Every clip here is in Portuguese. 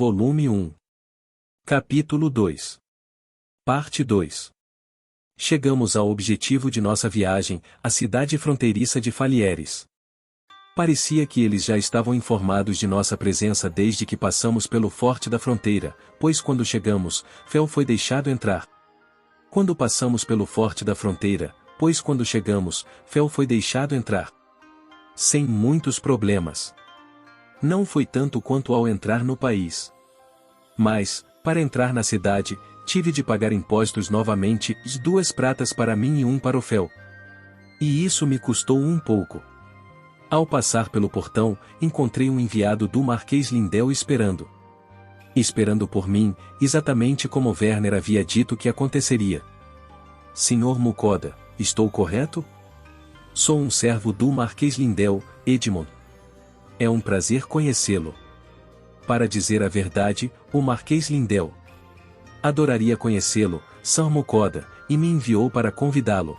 Volume 1. Capítulo 2. Parte 2. Chegamos ao objetivo de nossa viagem, a cidade fronteiriça de Falieres. Parecia que eles já estavam informados de nossa presença desde que passamos pelo forte da fronteira, pois quando chegamos, Fel foi deixado entrar. Quando passamos pelo forte da fronteira, pois quando chegamos, Fel foi deixado entrar. Sem muitos problemas. Não foi tanto quanto ao entrar no país. Mas, para entrar na cidade, tive de pagar impostos novamente, 2 pratas para mim e 1 para o Fel. E isso me custou um pouco. Ao passar pelo portão, encontrei um enviado do Marquês Lindell esperando. Esperando por mim, exatamente como Werner havia dito que aconteceria. Senhor Mukoda, estou correto? Sou um servo do Marquês Lindell, Edmond. É um prazer conhecê-lo. Para dizer a verdade, o Marquês Lindell. Adoraria conhecê-lo, Sr. Mukoda, e me enviou para convidá-lo.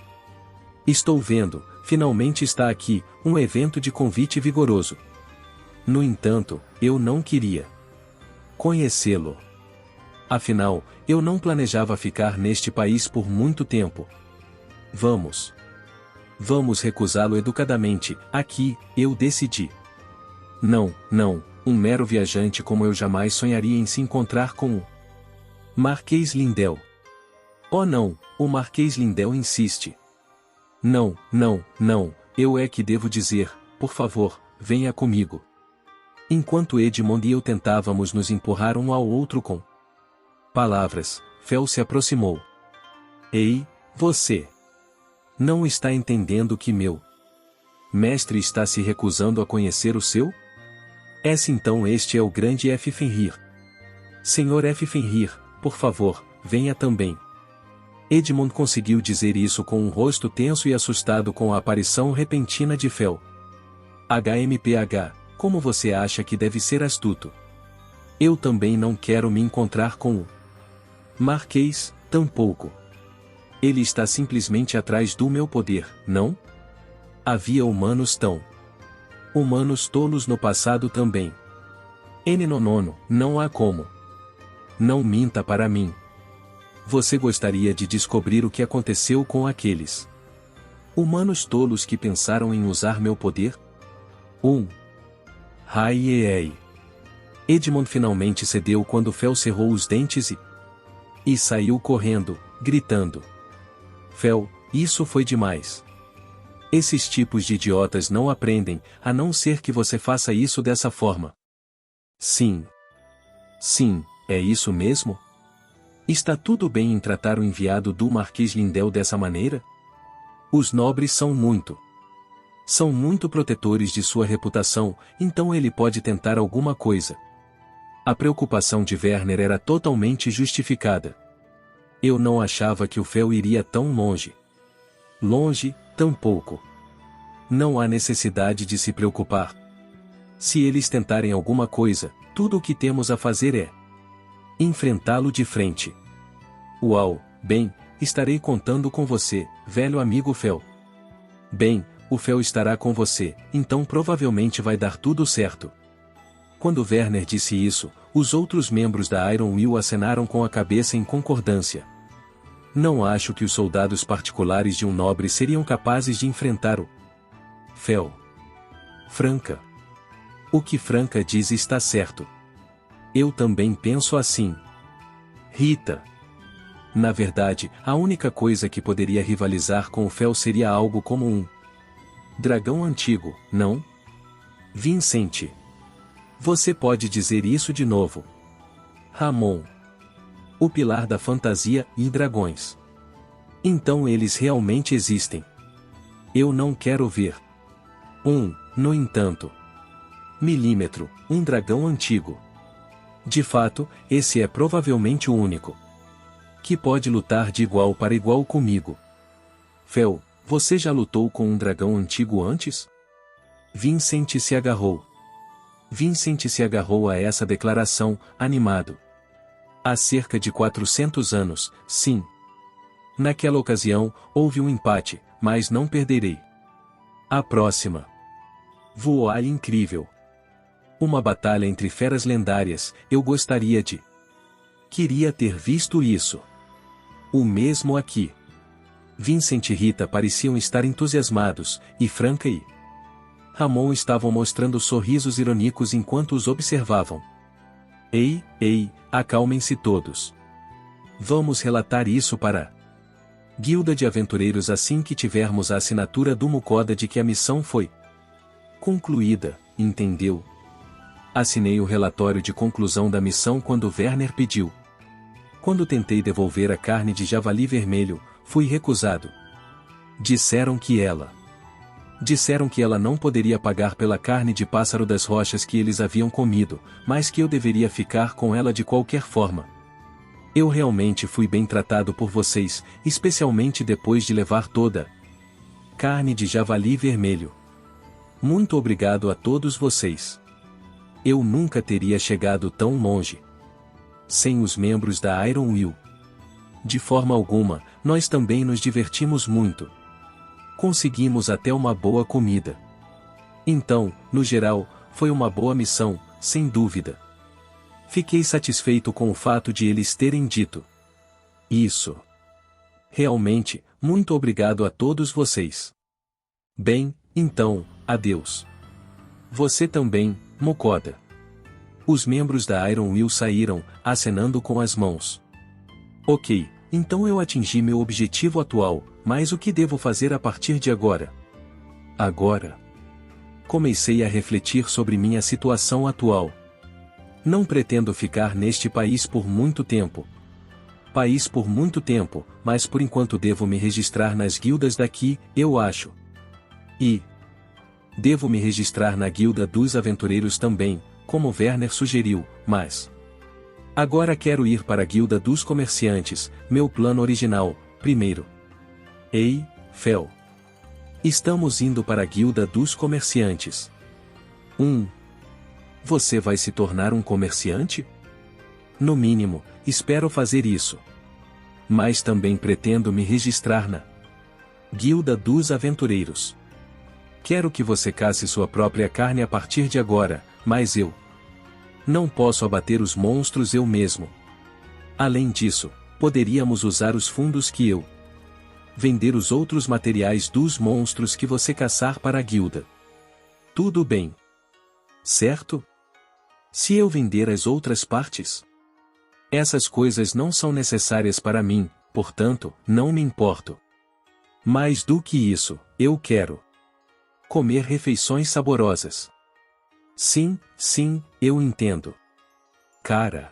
Estou vendo, finalmente está aqui, um evento de convite vigoroso. No entanto, eu não queria conhecê-lo. Afinal, eu não planejava ficar neste país por muito tempo. Vamos recusá-lo educadamente, aqui, eu decidi. Não, um mero viajante como eu jamais sonharia em se encontrar com o Marquês Lindell. Oh não, o Marquês Lindell insiste. Não, eu é que devo dizer, por favor, venha comigo. Enquanto Edmond e eu tentávamos nos empurrar um ao outro com palavras, Fel se aproximou. Ei, você! Não está entendendo que meu mestre está se recusando a conhecer o seu? Então este é o grande F. Fenrir. Senhor F. Fenrir, por favor, venha também. Edmond conseguiu dizer isso com um rosto tenso e assustado com a aparição repentina de Fel. HMPH, como você acha que deve ser astuto? Eu também não quero me encontrar com o Marquês, tampouco. Ele está simplesmente atrás do meu poder, não? Havia humanos tolos no passado também. Nono, não há como. Não minta para mim. Você gostaria de descobrir o que aconteceu com aqueles humanos tolos que pensaram em usar meu poder? Ai. Edmond finalmente cedeu quando Fel cerrou os dentes e saiu correndo, gritando. Fel, isso foi demais. Esses tipos de idiotas não aprendem, a não ser que você faça isso dessa forma. Sim, é isso mesmo? Está tudo bem em tratar o enviado do Marquês Lindell dessa maneira? Os nobres são muito protetores de sua reputação, então ele pode tentar alguma coisa. A preocupação de Werner era totalmente justificada. Eu não achava que o Fel iria tão longe. Tampouco. Não há necessidade de se preocupar. Se eles tentarem alguma coisa, tudo o que temos a fazer é enfrentá-lo de frente. Uau, bem, estarei contando com você, velho amigo Fel. Bem, o Fel estará com você, então provavelmente vai dar tudo certo. Quando Werner disse isso, os outros membros da Iron Will acenaram com a cabeça em concordância. Não acho que os soldados particulares de um nobre seriam capazes de enfrentar o Fel. Franca. O que Franca diz está certo. Eu também penso assim. Rita. Na verdade, a única coisa que poderia rivalizar com o Fel seria algo como um dragão antigo, não? Vincent. Você pode dizer isso de novo. Ramon. O pilar da fantasia e dragões. Então eles realmente existem. Eu não quero ver. No entanto. Milímetro, um dragão antigo. De fato, esse é provavelmente o único que pode lutar de igual para igual comigo. Fel, você já lutou com um dragão antigo antes? Vincent se agarrou a essa declaração, animado. Há cerca de 400 anos, sim. Naquela ocasião, houve um empate, mas não perderei. A próxima. Voar incrível. Uma batalha entre feras lendárias, eu gostaria de... Queria ter visto isso. O mesmo aqui. Vincent e Rita pareciam estar entusiasmados, e Franca e Ramon estavam mostrando sorrisos irônicos enquanto os observavam. Ei, acalmem-se todos. Vamos relatar isso para a Guilda de Aventureiros assim que tivermos a assinatura do Mukoda de que a missão foi concluída, entendeu? Assinei o relatório de conclusão da missão quando Werner pediu. Quando tentei devolver a carne de javali vermelho, fui recusado. Disseram que ela não poderia pagar pela carne de pássaro das rochas que eles haviam comido, mas que eu deveria ficar com ela de qualquer forma. Eu realmente fui bem tratado por vocês, especialmente depois de levar toda carne de javali vermelho. Muito obrigado a todos vocês. Eu nunca teria chegado tão longe sem os membros da Iron Will. De forma alguma, nós também nos divertimos muito. Conseguimos até uma boa comida. Então, no geral, foi uma boa missão, sem dúvida. Fiquei satisfeito com o fato de eles terem dito isso. Realmente, muito obrigado a todos vocês. Bem, então, adeus. Você também, Mukoda. Os membros da Iron Will saíram, acenando com as mãos. Ok, então eu atingi meu objetivo atual, mas o que devo fazer a partir de agora? Agora? Comecei a refletir sobre minha situação atual. Não pretendo ficar neste país por muito tempo. Mas por enquanto devo me registrar nas guildas daqui, eu acho. E devo me registrar na Guilda dos Aventureiros também, como Werner sugeriu, mas agora quero ir para a Guilda dos Comerciantes, meu plano original, primeiro. Ei, Fel. Estamos indo para a Guilda dos Comerciantes. Você vai se tornar um comerciante? No mínimo, espero fazer isso. Mas também pretendo me registrar na Guilda dos Aventureiros. Quero que você casse sua própria carne a partir de agora, mas eu não posso abater os monstros eu mesmo. Além disso, poderíamos usar os fundos que eu vender os outros materiais dos monstros que você caçar para a guilda. Tudo bem. Certo? Se eu vender as outras partes? Essas coisas não são necessárias para mim, portanto, não me importo. Mais do que isso, eu quero comer refeições saborosas. Sim, eu entendo. Cara.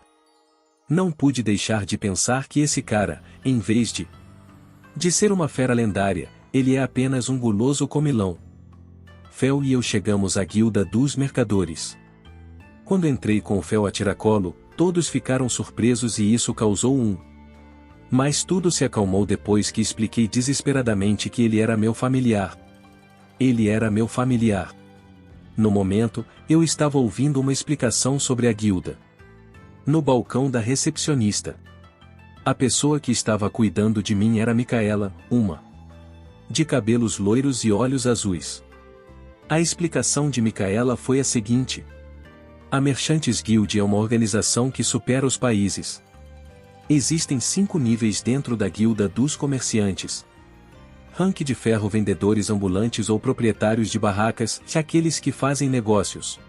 Não pude deixar de pensar que esse cara, em vez de ser uma fera lendária, ele é apenas um guloso comilão. Fel e eu chegamos à Guilda dos Mercadores. Quando entrei com o Fel a tiracolo, todos ficaram surpresos e isso causou Mas tudo se acalmou depois que expliquei desesperadamente que ele era meu familiar. Ele era meu familiar. No momento, eu estava ouvindo uma explicação sobre a guilda. No balcão da recepcionista. A pessoa que estava cuidando de mim era Micaela, uma de cabelos loiros e olhos azuis. A explicação de Micaela foi a seguinte: a Merchantes Guild é uma organização que supera os países. Existem 5 níveis dentro da Guilda dos Comerciantes. Rank de ferro, vendedores ambulantes ou proprietários de barracas, aqueles que fazem negócios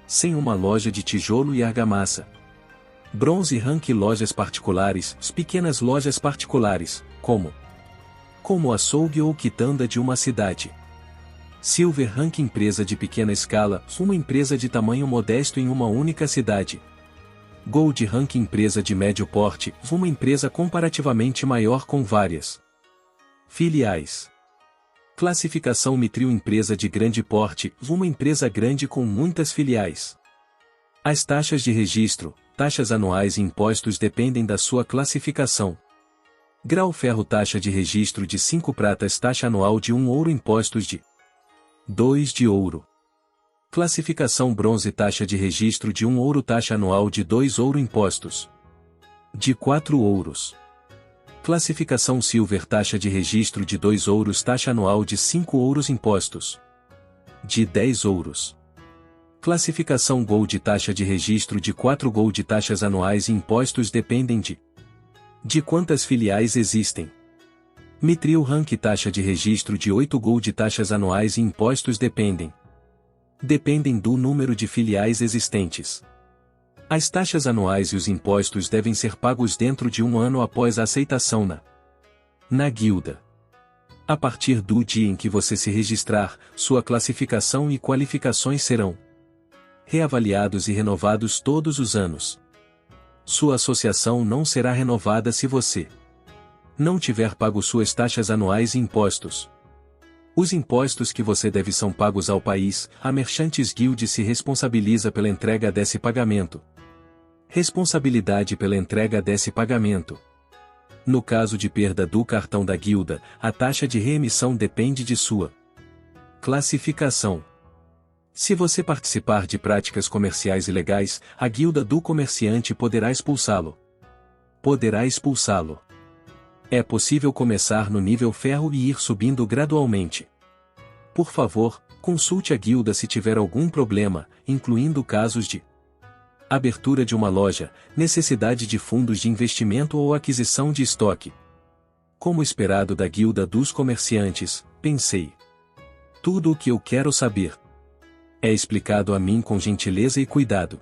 sem uma loja de tijolo e argamassa. Bronze rank, lojas particulares, pequenas lojas particulares, como açougue ou quitanda de uma cidade. Silver rank, empresa de pequena escala, uma empresa de tamanho modesto em uma única cidade. Gold rank, empresa de médio porte, uma empresa comparativamente maior com várias filiais. Classificação Mithril, empresa de grande porte, uma empresa grande com muitas filiais. As taxas de registro, taxas anuais e impostos dependem da sua classificação. Grau Ferro, taxa de registro de 5 pratas, taxa anual de 1 ouro, impostos de 2 de ouro. Classificação Bronze, taxa de registro de 1 ouro, taxa anual de 2 ouro, impostos de 4 ouros. Classificação Silver, taxa de registro de 2 ouros, taxa anual de 5 ouros, impostos de 10 ouros. Classificação Gold. Taxa de registro de 4 Gold. Taxas anuais e impostos dependem de quantas filiais existem. Mithril Rank. Taxa de registro de 8 Gold. Taxas anuais e impostos dependem do número de filiais existentes. As taxas anuais e os impostos devem ser pagos dentro de um ano após a aceitação na guilda. A partir do dia em que você se registrar, sua classificação e qualificações serão reavaliados e renovados todos os anos. Sua associação não será renovada se você não tiver pago suas taxas anuais e impostos. Os impostos que você deve são pagos ao país. A Merchants Guild se responsabiliza pela entrega desse pagamento. Responsabilidade pela entrega desse pagamento. No caso de perda do cartão da guilda, a taxa de reemissão depende de sua classificação. Se você participar de práticas comerciais ilegais, a guilda do comerciante poderá expulsá-lo. É possível começar no nível ferro e ir subindo gradualmente. Por favor, consulte a guilda se tiver algum problema, incluindo casos de abertura de uma loja, necessidade de fundos de investimento ou aquisição de estoque. Como esperado da guilda dos comerciantes, pensei. Tudo o que eu quero saber é explicado a mim com gentileza e cuidado.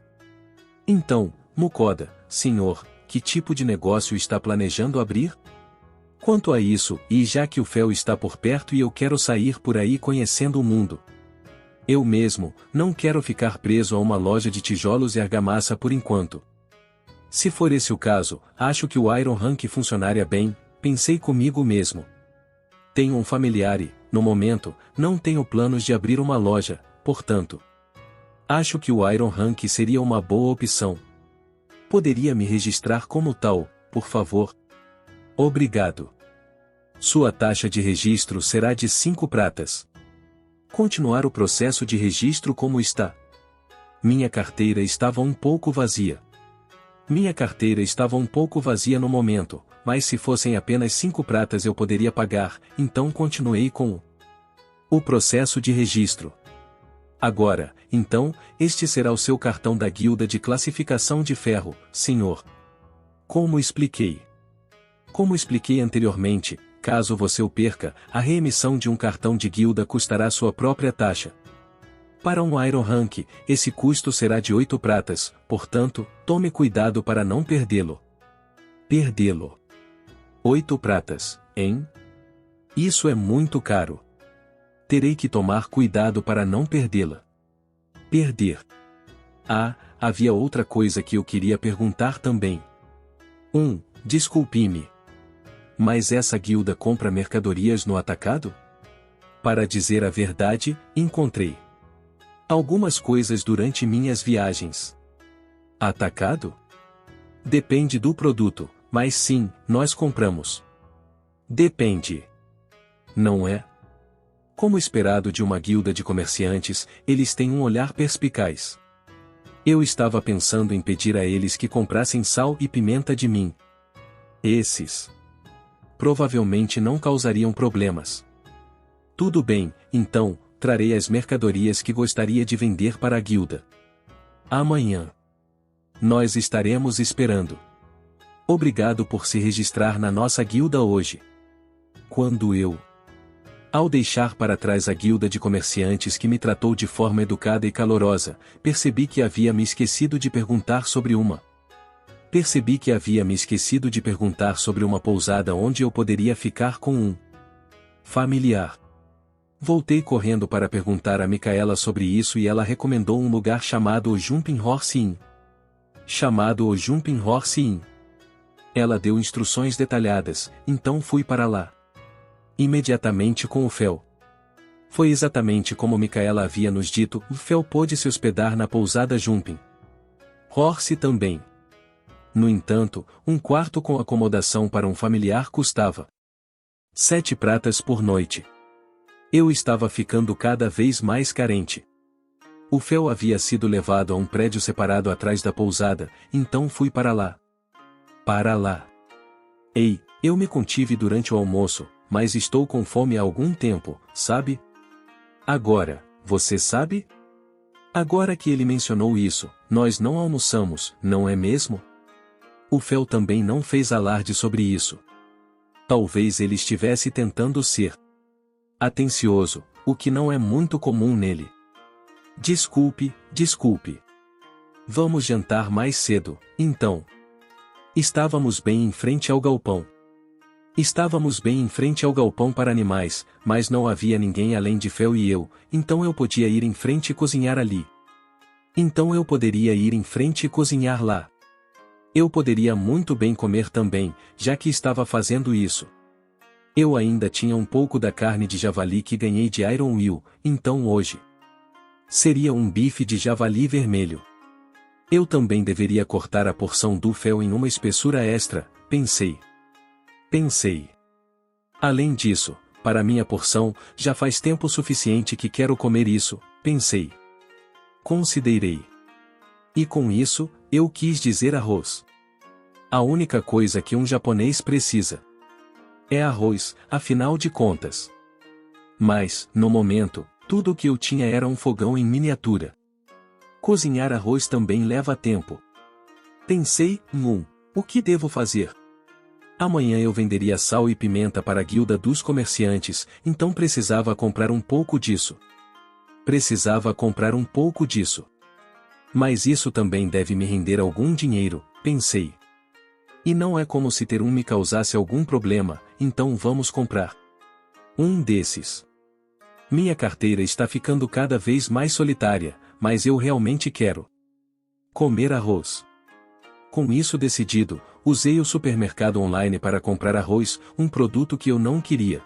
Então, Mukoda, senhor, que tipo de negócio está planejando abrir? Quanto a isso, e já que o Fel está por perto e eu quero sair por aí conhecendo o mundo. Eu mesmo, não quero ficar preso a uma loja de tijolos e argamassa por enquanto. Se for esse o caso, acho que o Iron Rank funcionaria bem, pensei comigo mesmo. Tenho um familiar e, no momento, não tenho planos de abrir uma loja, portanto. Acho que o Iron Rank seria uma boa opção. Poderia me registrar como tal, por favor? Obrigado. Sua taxa de registro será de 5 pratas. Continuar o processo de registro como está. Minha carteira estava um pouco vazia. No momento, mas se fossem apenas 5 pratas eu poderia pagar, então continuei com o processo de registro. Agora, então, este será o seu cartão da guilda de classificação de ferro, senhor. Como expliquei anteriormente, caso você o perca, a reemissão de um cartão de guilda custará sua própria taxa. Para um Iron Rank, esse custo será de 8 pratas, portanto, tome cuidado para não perdê-lo. 8 pratas, hein? Isso é muito caro. Terei que tomar cuidado para não perdê-la. Perder. Ah, havia outra coisa que eu queria perguntar também. Desculpe-me. Mas essa guilda compra mercadorias no atacado? Para dizer a verdade, encontrei algumas coisas durante minhas viagens. Atacado? Depende do produto, mas sim, nós compramos. Depende. Não é? Como esperado de uma guilda de comerciantes, eles têm um olhar perspicaz. Eu estava pensando em pedir a eles que comprassem sal e pimenta de mim. Esses provavelmente não causariam problemas. Tudo bem, então, trarei as mercadorias que gostaria de vender para a guilda. Amanhã. Nós estaremos esperando. Obrigado por se registrar na nossa guilda hoje. Ao deixar para trás a guilda de comerciantes que me tratou de forma educada e calorosa, percebi que havia me esquecido de perguntar sobre uma pousada onde eu poderia ficar com um familiar. Voltei correndo para perguntar a Micaela sobre isso e ela recomendou um lugar chamado o Jumping Horse Inn. Ela deu instruções detalhadas, então fui para lá. Imediatamente com o Fel. Foi exatamente como Micaela havia nos dito, o Fel pôde se hospedar na pousada Jumping Horse também. No entanto, um quarto com acomodação para um familiar custava 7 pratas por noite. Eu estava ficando cada vez mais carente. O Fel havia sido levado a um prédio separado atrás da pousada, então fui para lá. Ei, eu me contive durante o almoço, mas estou com fome há algum tempo, sabe? Agora, você sabe? Agora que ele mencionou isso, nós não almoçamos, não é mesmo? O Fel também não fez alarde sobre isso. Talvez ele estivesse tentando ser atencioso, o que não é muito comum nele. Desculpe, desculpe. Vamos jantar mais cedo, então. Estávamos bem em frente ao galpão. Estávamos bem em frente ao galpão para animais, mas não havia ninguém além de Fel e eu, então eu podia ir em frente e cozinhar ali. Então eu poderia ir em frente e cozinhar lá. Eu poderia muito bem comer também, já que estava fazendo isso. Eu ainda tinha um pouco da carne de javali que ganhei de Iron Will, então hoje seria um bife de javali vermelho. Eu também deveria cortar a porção do Fel em uma espessura extra, pensei. Além disso, para minha porção, já faz tempo suficiente que quero comer isso, pensei. Considerei. E com isso, eu quis dizer arroz. A única coisa que um japonês precisa é arroz, afinal de contas. Mas, no momento, tudo o que eu tinha era um fogão em miniatura. Cozinhar arroz também leva tempo. Pensei, o que devo fazer? Amanhã eu venderia sal e pimenta para a guilda dos comerciantes, então precisava comprar um pouco disso. Mas isso também deve me render algum dinheiro, pensei. E não é como se ter um me causasse algum problema, então vamos comprar um desses. Minha carteira está ficando cada vez mais solitária, mas eu realmente quero comer arroz. Com isso decidido, usei o supermercado online para comprar arroz, um produto que eu não queria.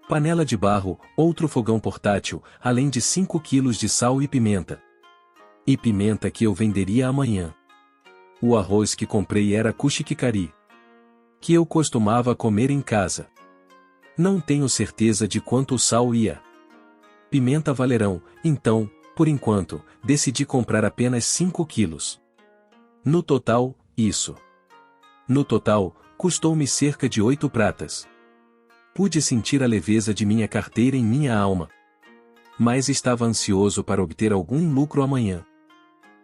Panela de barro, outro fogão portátil, além de 5 quilos de sal e pimenta. E pimenta que eu venderia amanhã. O arroz que comprei era kushikikari, que eu costumava comer em casa. Não tenho certeza de quanto o sal e a pimenta valerão, então, por enquanto, decidi comprar apenas 5 quilos. No total, custou-me cerca de 8 pratas. Pude sentir a leveza de minha carteira em minha alma. Mas estava ansioso para obter algum lucro amanhã.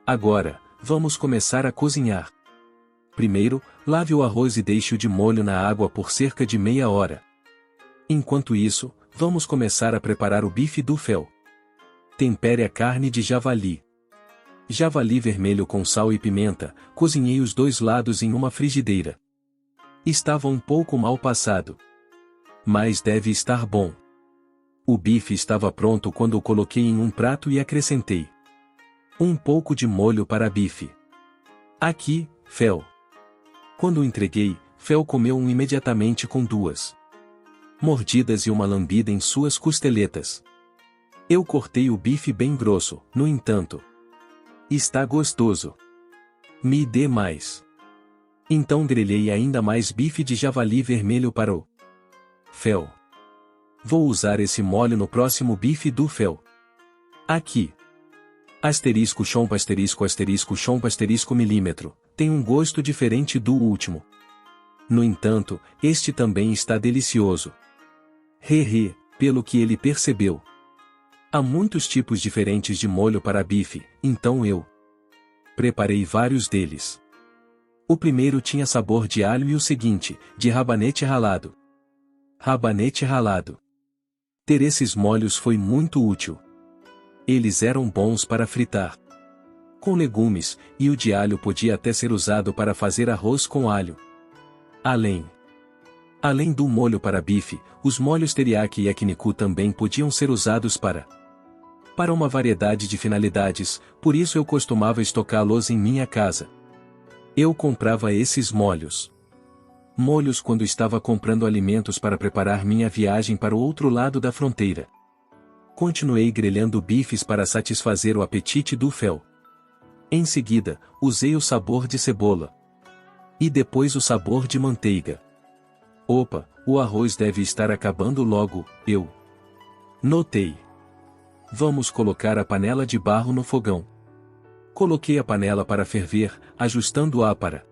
Agora, vamos começar a cozinhar. Primeiro, lave o arroz e deixe-o de molho na água por cerca de meia hora. Enquanto isso, vamos começar a preparar o bife do Fel. Tempere a carne de javali. Javali vermelho com sal e pimenta, cozinhei os dois lados em uma frigideira. Estava um pouco mal passado. Mas deve estar bom. O bife estava pronto quando o coloquei em um prato e acrescentei um pouco de molho para bife. Aqui, Fel. Quando o entreguei, Fel comeu imediatamente com 2 mordidas e uma lambida em suas costeletas. Eu cortei o bife bem grosso, no entanto. Está gostoso. Me dê mais. Então grelhei ainda mais bife de javali vermelho para o Fel. Vou usar esse molho no próximo bife do Fel. Aqui. *chomp milímetro, tem um gosto diferente do último. No entanto, este também está delicioso. Pelo que ele percebeu. Há muitos tipos diferentes de molho para bife, então eu preparei vários deles. O primeiro tinha sabor de alho e o seguinte, de rabanete ralado. Ter esses molhos foi muito útil. Eles eram bons para fritar com legumes, e o de alho podia até ser usado para fazer arroz com alho. Além do molho para bife, os molhos teriyaki e yakiniku também podiam ser usados para uma variedade de finalidades, por isso eu costumava estocá-los em minha casa. Eu comprava esses molhos quando estava comprando alimentos para preparar minha viagem para o outro lado da fronteira. Continuei grelhando bifes para satisfazer o apetite do Fel. Em seguida, usei o sabor de cebola. E depois o sabor de manteiga. Opa, o arroz deve estar acabando logo, eu notei. Vamos colocar a panela de barro no fogão. Coloquei a panela para ferver, ajustando-a para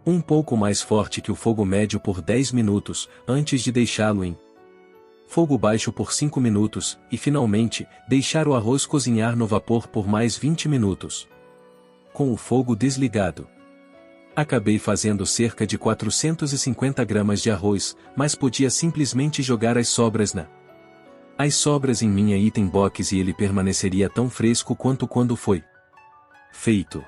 um pouco mais forte que o fogo médio por 10 minutos, antes de deixá-lo em Fogo baixo por 5 minutos, e finalmente, deixar o arroz cozinhar no vapor por mais 20 minutos. Com o fogo desligado. Acabei fazendo cerca de 450 gramas de arroz, mas podia simplesmente jogar as sobras as sobras em minha item box e ele permaneceria tão fresco quanto quando foi feito.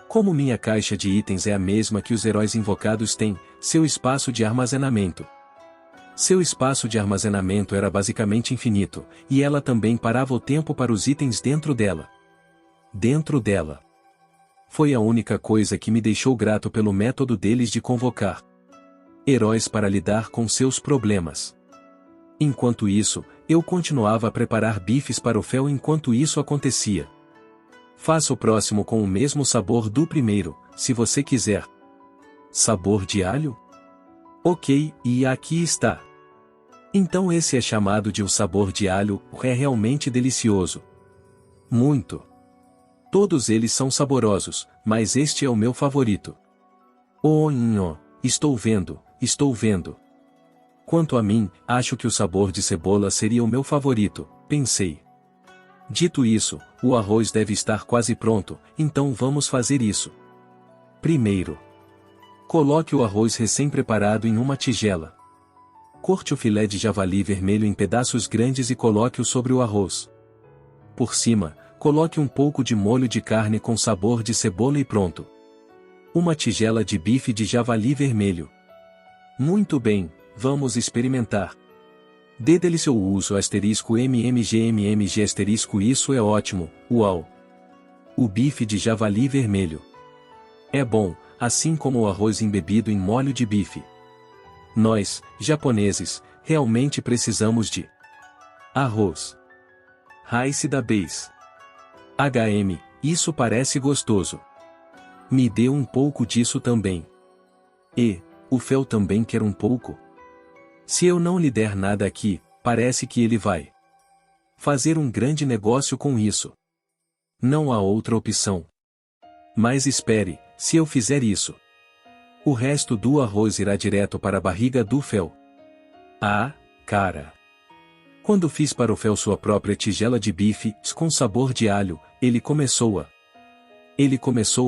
Como minha caixa de itens é a mesma que os heróis invocados têm, seu espaço de armazenamento. Seu espaço de armazenamento era basicamente infinito, e ela também parava o tempo para os itens dentro dela. Dentro dela. Foi a única coisa que me deixou grato pelo método deles de convocar heróis para lidar com seus problemas. Enquanto isso, eu continuava a preparar bifes para o fel enquanto isso acontecia. Faça o próximo com o mesmo sabor do primeiro, se você quiser. Sabor de alho? Ok, e aqui está. Então esse é chamado de o sabor de alho, é realmente delicioso. Muito. Todos eles são saborosos, mas este é o meu favorito. Oh, estou vendo. Quanto a mim, acho que o sabor de cebola seria o meu favorito, pensei. Dito isso, o arroz deve estar quase pronto, então vamos fazer isso. Primeiro, coloque o arroz recém-preparado em uma tigela. Corte o filé de javali vermelho em pedaços grandes e coloque-o sobre o arroz. Por cima, coloque um pouco de molho de carne com sabor de cebola e pronto. Uma tigela de bife de javali vermelho. Muito bem, vamos experimentar. Dê delicioso uso *mmg isso é ótimo, uau. O bife de javali vermelho. É bom, assim como o arroz embebido em molho de bife. Nós, japoneses, realmente precisamos de arroz. Rice da base. Isso parece gostoso. Me dê um pouco disso também. E, o fel também quer um pouco? Se eu não lhe der nada aqui, parece que ele vai fazer um grande negócio com isso. Não há outra opção. Mas espere, se eu fizer isso, o resto do arroz irá direto para a barriga do fel. Ah, cara. Quando fiz para o fel sua própria tigela de bife, com sabor de alho, ele começou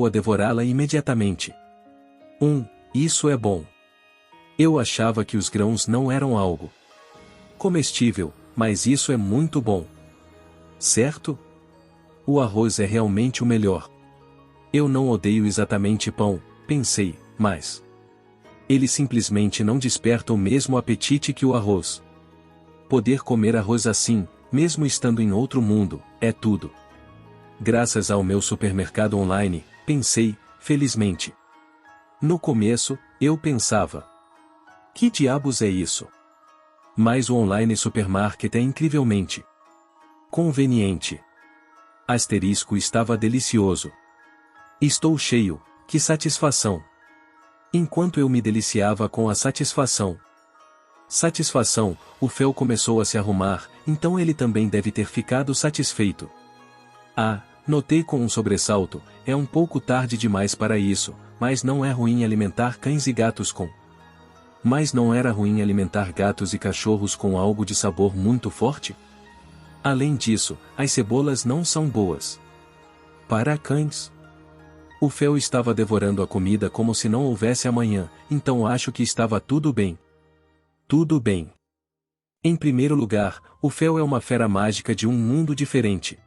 a devorá-la imediatamente. Isso é bom. Eu achava que os grãos não eram algo comestível, mas isso é muito bom. Certo? O arroz é realmente o melhor. Eu não odeio exatamente pão, pensei, mas ele simplesmente não desperta o mesmo apetite que o arroz. Poder comer arroz assim, mesmo estando em outro mundo, é tudo. Graças ao meu supermercado online, pensei, felizmente. No começo, eu pensava: que diabos é isso? Mas o online supermarket é incrivelmente conveniente. Asterisco estava delicioso. Estou cheio, que satisfação. Enquanto eu me deliciava com a satisfação, o fel começou a se arrumar, então ele também deve ter ficado satisfeito. Notei com um sobressalto, é um pouco tarde demais para isso, mas não é ruim alimentar cães e gatos com. Mas não era ruim alimentar gatos e cachorros com algo de sabor muito forte? Além disso, as cebolas não são boas para cães. O fel estava devorando a comida como se não houvesse amanhã, então acho que estava tudo bem. Tudo bem. Em primeiro lugar, o fel é uma fera mágica de um mundo diferente.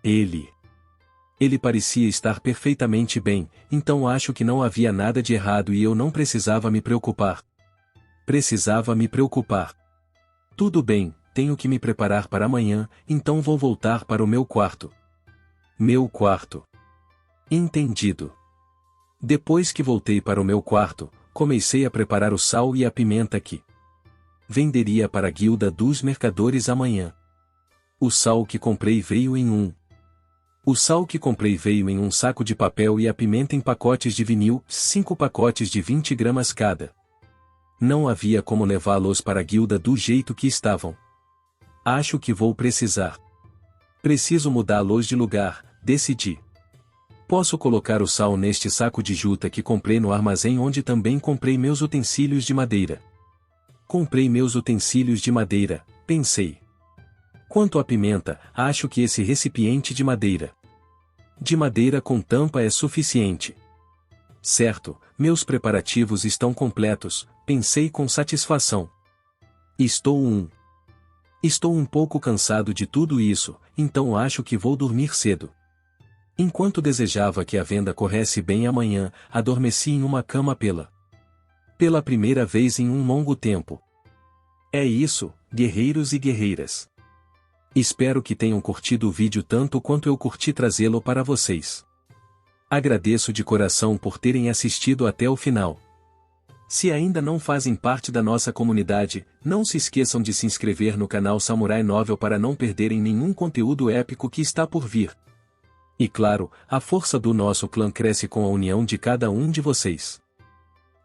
Ele parecia estar perfeitamente bem, então acho que não havia nada de errado e eu não precisava me preocupar. Tudo bem, tenho que me preparar para amanhã, então vou voltar para o meu quarto. Meu quarto. Entendido. Depois que voltei para o meu quarto, comecei a preparar o sal e a pimenta que venderia para a guilda dos mercadores amanhã. O sal que comprei veio em um saco de papel e a pimenta em pacotes de vinil, 5 pacotes de 20 gramas cada. Não havia como levá-los para a guilda do jeito que estavam. Acho que vou precisar. Preciso mudá-los de lugar, decidi. Posso colocar o sal neste saco de juta que comprei no armazém onde também comprei meus utensílios de madeira. Comprei meus utensílios de madeira, pensei. Quanto à pimenta, acho que esse recipiente de madeira com tampa é suficiente. Certo, meus preparativos estão completos, pensei com satisfação. Estou um pouco cansado de tudo isso, então acho que vou dormir cedo. Enquanto desejava que a venda corresse bem amanhã, adormeci em uma cama pela primeira vez em um longo tempo. É isso, guerreiros e guerreiras. Espero que tenham curtido o vídeo tanto quanto eu curti trazê-lo para vocês. Agradeço de coração por terem assistido até o final. Se ainda não fazem parte da nossa comunidade, não se esqueçam de se inscrever no canal Samurai Novel para não perderem nenhum conteúdo épico que está por vir. E claro, a força do nosso clã cresce com a união de cada um de vocês.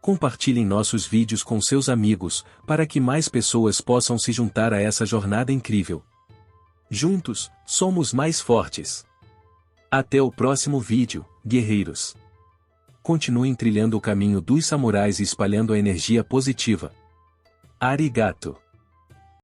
Compartilhem nossos vídeos com seus amigos, para que mais pessoas possam se juntar a essa jornada incrível. Juntos, somos mais fortes. Até o próximo vídeo, guerreiros. Continuem trilhando o caminho dos samurais e espalhando a energia positiva. Arigato.